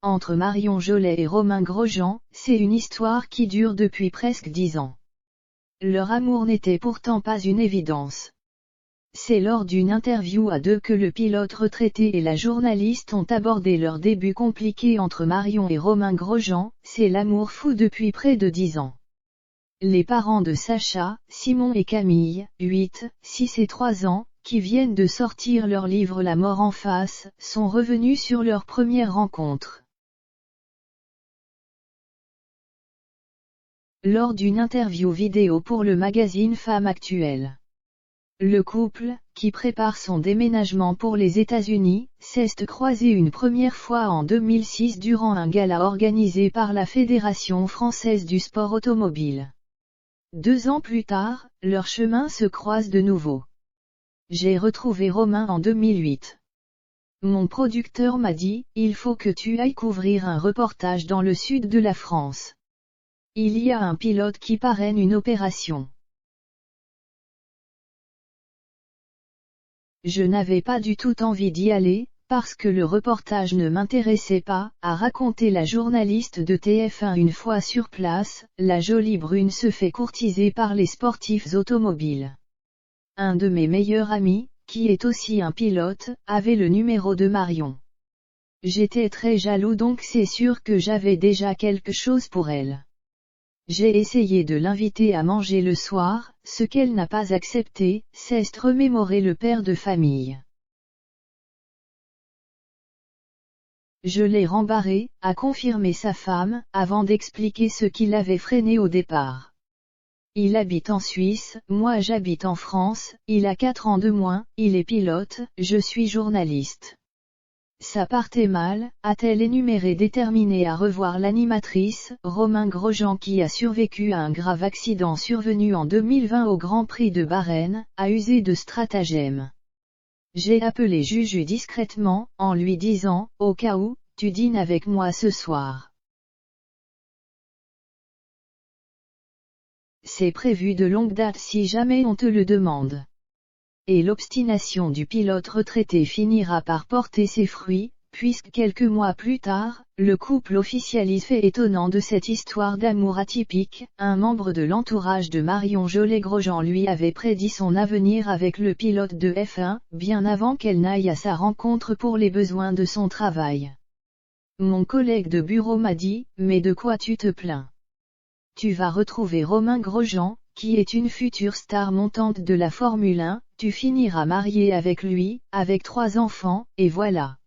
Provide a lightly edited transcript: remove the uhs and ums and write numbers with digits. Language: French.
entre Marion Jolet et Romain Grosjean, c'est une histoire qui dure depuis presque 10 ans. Leur amour n'était pourtant pas une évidence. C'est lors d'une interview à deux que le pilote retraité et la journaliste ont abordé leur début compliqué entre Marion et Romain Grosjean, c'est l'amour fou depuis près de 10 ans. Les parents de Sacha, Simon et Camille, 8, 6 et 3 ans, qui viennent de sortir leur livre La mort en face, sont revenus sur leur première rencontre. Lors d'une interview vidéo pour le magazine Femme Actuelle. Le couple, qui prépare son déménagement pour les États-Unis, s'est croisé une première fois en 2006 durant un gala organisé par la Fédération française du sport automobile. 2 ans plus tard, leurs chemins se croisent de nouveau. J'ai retrouvé Romain en 2008. Mon producteur m'a dit, il faut que tu ailles couvrir un reportage dans le sud de la France. Il y a un pilote qui parraine une opération. Je n'avais pas du tout envie d'y aller, parce que le reportage ne m'intéressait pas, a raconté la journaliste de TF1 une fois sur place. La jolie brune se fait courtiser par les sportifs automobiles. Un de mes meilleurs amis, qui est aussi un pilote, avait le numéro de Marion. J'étais très jaloux donc c'est sûr que j'avais déjà quelque chose pour elle. J'ai essayé de l'inviter à manger le soir, ce qu'elle n'a pas accepté, c'est remémorer le père de famille. Je l'ai rembarré, a confirmé sa femme, avant d'expliquer ce qui l'avait freiné au départ. Il habite en Suisse, moi j'habite en France, il a 4 ans de moins, il est pilote, je suis journaliste. Ça partait mal, a-t-elle énuméré déterminée à revoir l'animatrice. Romain Grosjean qui a survécu à un grave accident survenu en 2020 au Grand Prix de Bahreïn, a usé de stratagèmes. J'ai appelé Juju discrètement, en lui disant, au cas où, tu dînes avec moi ce soir. C'est prévu de longue date si jamais on te le demande. Et l'obstination du pilote retraité finira par porter ses fruits, puisque quelques mois plus tard, le couple officialise fait étonnant de cette histoire d'amour atypique. Un membre de l'entourage de Marion Jolet-Grosjean lui avait prédit son avenir avec le pilote de F1, bien avant qu'elle n'aille à sa rencontre pour les besoins de son travail. Mon collègue de bureau m'a dit, mais de quoi tu te plains? Tu vas retrouver Romain Grosjean, qui est une future star montante de la Formule 1, tu finiras marié avec lui, avec 3 enfants, et voilà.